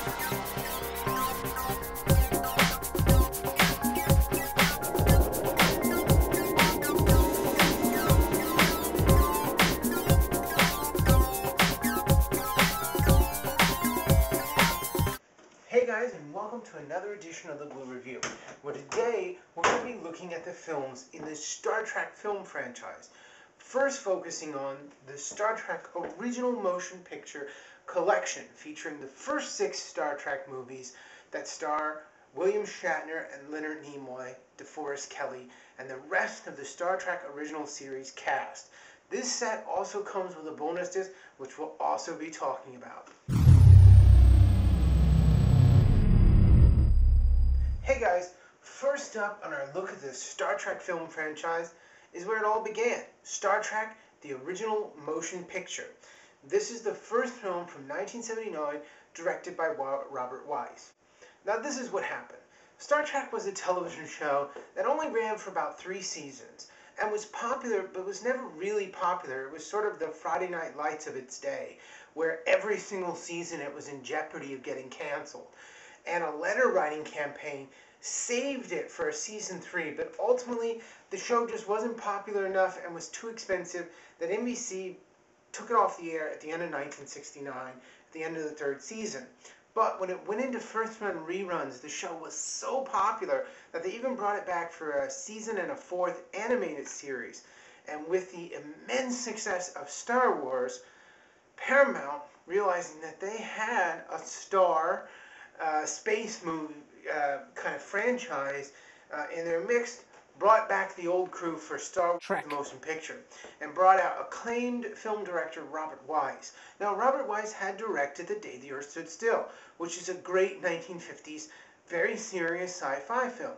Hey guys, and welcome to another edition of the Blu-Review, where today we're going to be looking at the films in the Star Trek film franchise. First focusing on the Star Trek original motion picture collection, featuring the first 6 Star Trek movies that star William Shatner and Leonard Nimoy, DeForest Kelley, and the rest of the Star Trek original series cast. This set also comes with a bonus disc, which we'll also be talking about. Hey guys, first up on our look at the Star Trek film franchise is where it all began. Star Trek, the original motion picture. This is the first film from 1979 directed by Robert Wise. Now this is what happened. Star Trek was a television show that only ran for about 3 seasons and was popular, but was never really popular. It was sort of the Friday Night Lights of its day, where every single season it was in jeopardy of getting canceled. And a letter writing campaign saved it for a season 3, but ultimately the show just wasn't popular enough and was too expensive that NBC took it off the air at the end of 1969, at the end of the 3rd season. But when it went into first run reruns, the show was so popular that they even brought it back for a season and a 4th animated series. And with the immense success of Star Wars, Paramount, realizing that they had a star space movie kind of franchise in their mix, brought back the old crew for Star Wars the motion picture and brought out acclaimed film director Robert Wise. Now Robert Wise had directed The Day the Earth Stood Still, which is a great 1950s very serious sci-fi film,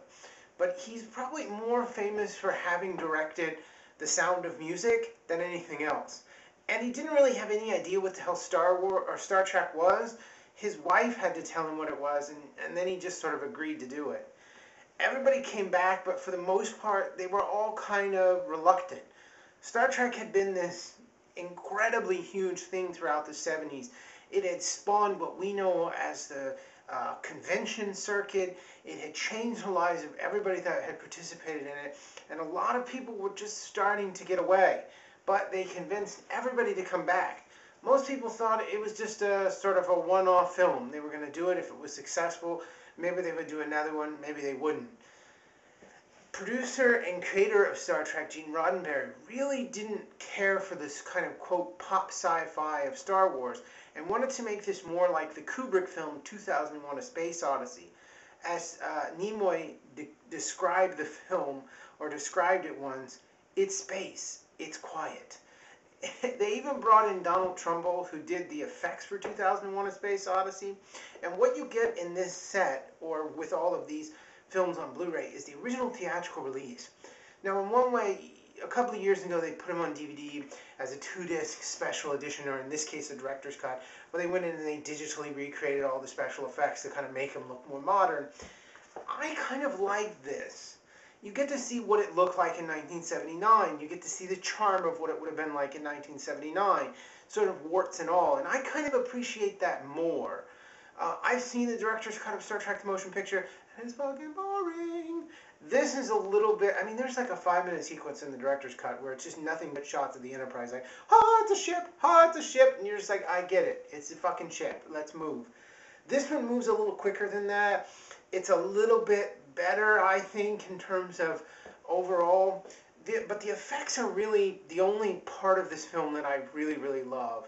but he's probably more famous for having directed The Sound of Music than anything else. And he didn't really have any idea what the hell Star Wars or Star Trek was. His wife had to tell him what it was, and then he just sort of agreed to do it. Everybody came back, but for the most part, they were all kind of reluctant. Star Trek had been this incredibly huge thing throughout the 70s. It had spawned what we know as the convention circuit. It had changed the lives of everybody that had participated in it, and a lot of people were just starting to get away. But they convinced everybody to come back. Most people thought it was just a sort of a one-off film. They were going to do it if it was successful. Maybe they would do another one, maybe they wouldn't. Producer and creator of Star Trek, Gene Roddenberry, really didn't care for this kind of, quote, pop sci-fi of Star Wars and wanted to make this more like the Kubrick film 2001: A Space Odyssey. As Nimoy described the film, or described it once, it's space, it's quiet. They even brought in Donald Trumbull, who did the effects for 2001: A Space Odyssey. And what you get in this set, or with all of these films on Blu-ray, is the original theatrical release. Now, in one way, a couple of years ago, they put them on DVD as a 2-disc special edition, or in this case, a director's cut, where they went in and they digitally recreated all the special effects to kind of make them look more modern. I kind of like this. You get to see what it looked like in 1979. You get to see the charm of what it would have been like in 1979, sort of warts and all. And I kind of appreciate that more. I've seen the director's cut of Star Trek the Motion Picture, and it's fucking boring. This is a little bit, I mean, there's like a 5-minute sequence in the director's cut where it's just nothing but shots of the Enterprise, like, oh, it's a ship, oh, it's a ship, and you're just like, I get it, it's a fucking ship, let's move. This one moves a little quicker than that. It's a little bit better, I think, in terms of overall, but the effects are really the only part of this film that I really, really love.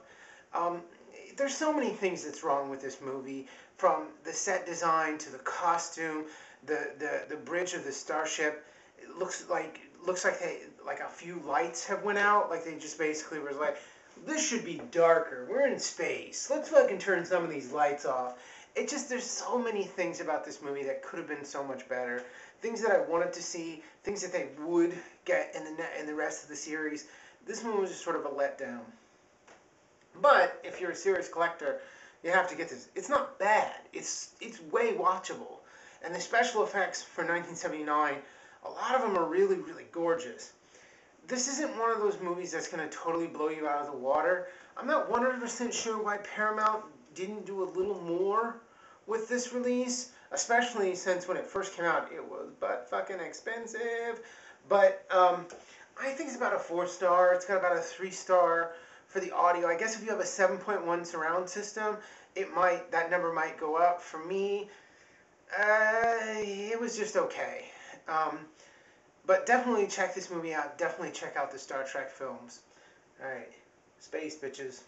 There's so many things that's wrong with this movie, from the set design to the costume, the bridge of the starship. It looks like a few lights have went out, like they just basically was like, this should be darker, we're in space, let's fucking turn some of these lights off. It just, there's so many things about this movie that could have been so much better. Things that I wanted to see, things that they would get in the rest of the series. This one was just sort of a letdown. But if you're a serious collector, you have to get this. It's not bad. It's way watchable. And the special effects for 1979, a lot of them are really, really gorgeous. This isn't one of those movies that's going to totally blow you out of the water. I'm not 100% sure why Paramount didn't do a little more with this release, especially since when it first came out, it was butt fucking expensive. But I think it's about a 4-star. It's got about a 3-star for the audio. I guess if you have a 7.1 surround system, that number might go up. For me, it was just okay. But definitely check this movie out. Definitely check out the Star Trek films. Alright, space bitches.